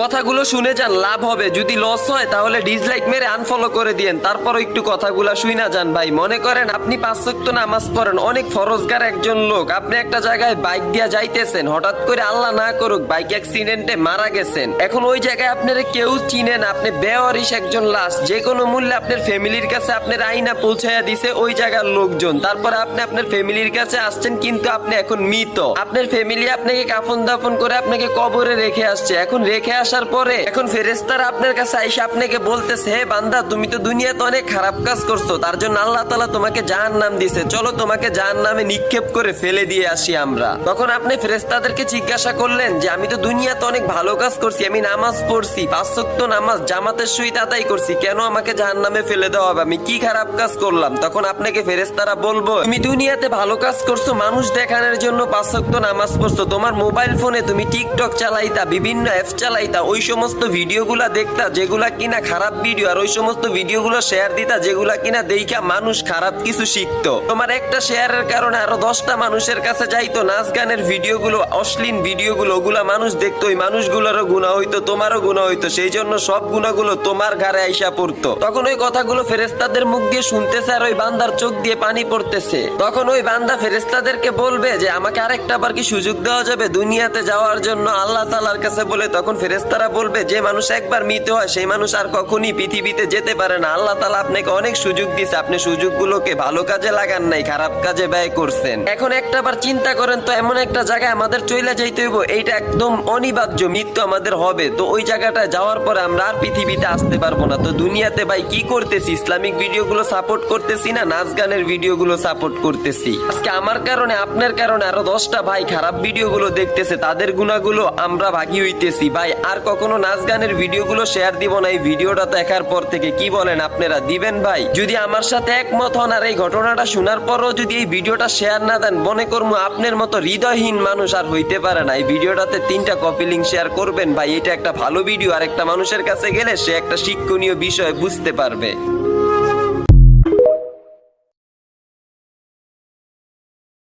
কথাগুলো শুনে যান, লাভ হবে। যদি লস হয় তাহলে ডিসলাইক মেরে আনফলো করে দিয়েন, তারপরও একটু কথাগুলো শুইনা যান ভাই। মনে করেন আপনি 5 ওয়াক্ত নামাজ পড়েন, অনেক ফরজগার একজন লোক, আপনি একটা জায়গায় বাইক দিয়া যাইতেছেন, হঠাৎ করে আল্লাহ না করুক বাইক অ্যাক্সিডেন্টে মারা গেছেন। এখন ওই জায়গায় আপনারা কেউ চিনেন, আপনি বেওয়ারিশ একজন লাশ, যে কোনো মূল্যে আপনার ফ্যামিলির কাছে আপনার আইনা পৌঁছাইয়া দিছে ওই জায়গার লোকজন, তারপরে আপনি আপনার ফ্যামিলির কাছে আসছেন, কিন্তু আপনি এখন মৃত। আপনার ফ্যামিলি আপনাকে কাফন দাফন করে আপনাকে কবরে রেখে আসছে। এখন রেখে আসার পরে এখন ফেরেশতারা আপনার কাছে আইসা আপনাকে বলতেছে, হে বান্দা, তুমি তো দুনিয়াতে অনেক খারাপ কাজ করছো, তার জন্য আল্লাহ তাআলা তোমাকে জাহান্নাম দিছে, চলো তোমাকে জাহান্নামে নিক্ষেপ করে ফেলে দিয়ে আসি আমরা। তখন আপনি ফেরেশতাদেরকে জিজ্ঞাসা করলেন যে আমি তো দুনিয়াতে অনেক ভালো কাজ করছি, আমি নামাজ পড়ছি, 5 ওয়াক্ত নামাজ জামাতের সহিত আদায় করছি, কেন আমাকে জাহান্নামে ফেলে দেওয়া হবে, আমি কি খারাপ কাজ করলাম? তখন আপনাকে ফেরেশতারা বলবো, তুমি দুনিয়াতে ভালো কাজ করছো, মানুষ দেখানোর জন্য 5 ওয়াক্ত নামাজ পড়ছো, তোমার মোবাইল ফোনে তুমি টিকটক চালাইতা, বিভিন্ন অ্যাপ চালাইতা, ওই সমস্ত ভিডিওগুলা দেখতা যেগুলা কিনা খারাপ ভিডিও, আর ওই সমস্ত ভিডিওগুলো শেয়ার দিতা যেগুলা কিনা দেইখা মানুষ খারাপ কিছু শিখতো। তোমার একটা শেয়ারের কারণে আরো 10টা মানুষের কাছে যাইতো নাচ গানের ভিডিওগুলো, অশ্লীল ভিডিওগুলো, ওগুলা মানুষ দেখতো, ওই মানুষগুলোরও গুনাহ হইতো, তোমারও গুনাহ হইতো, সেই জন্য সব গুনাহগুলো তোমার ঘাড়ে আইসা পড়তো। তখন ওই কথাগুলো ফেরেশতাদের মুখ দিয়ে শুনতেছে আর ওই বান্দার চোখ দিয়ে পানি পড়তেছে। তখন ওই বান্দা ফেরেশতাদেরকে বলবে যে আমাকে আরেকটা বার কি সুযোগ দেওয়া যাবে দুনিয়াতে যাওয়ার জন্য আল্লাহ তাআলার কাছে বলে। তখন ফেরেশতারা বলবে, যে মানুষ একবার মৃত হয় সেই মানুষ আর কখনই পৃথিবীতে যেতে পারে না, আল্লাহ তাআলা আপনাকে অনেক সুযোগ দিয়েছে, আপনি সুযোগগুলোকে ভালো কাজে লাগান নাই, খারাপ কাজে ব্যয় করছেন। এখন একটা বার চিন্তা করেন তো, এমন একটা জায়গায় আমাদের চলে যাইতে হইব, এইটা একদম অনিবার্য, মৃত্যু আমাদের হবে, তো ওই জায়গাটায় যাওয়ার পরে আমরা আর পৃথিবীতে আসতে পারবো না। তো দুনিয়াতে ভাই কি করতেছি? ইসলামিক ভিডিওগুলো সাপোর্ট করতেছি না নাচ গানের ভিডিওগুলো সাপোর্ট করতেছি? আজকে আমার কারণে আপনার কারণে আরো 10টা ভাই খারাপ ভিডিওগুলো দেখতেছে, তাদের গুণাগুলো আমরা ভাগি হইতেছি। ভাই আর কখনো নাচ গানের ভিডিওগুলো শেয়ার দিব না এই ভিডিওটা দেখার পর থেকে, কি বলেন আপনারা, দিবেন ভাই? যদি আমার সাথে একমত হন আর এই ঘটনাটা শোনার পরও যদি এই ভিডিওটা শেয়ার না দেন, মনে করবো আপনার মতো হৃদয়হীন মানুষ আর হইতে পারে না। এই ভিডিওটাতে 3টা কপি লিংক শেয়ার করবেন ভাই, এটা একটা ভালো ভিডিও, আর একটা মানুষের কাছে গেলে সে একটা শিক্ষণীয় বিষয় বুঝতে পারবে।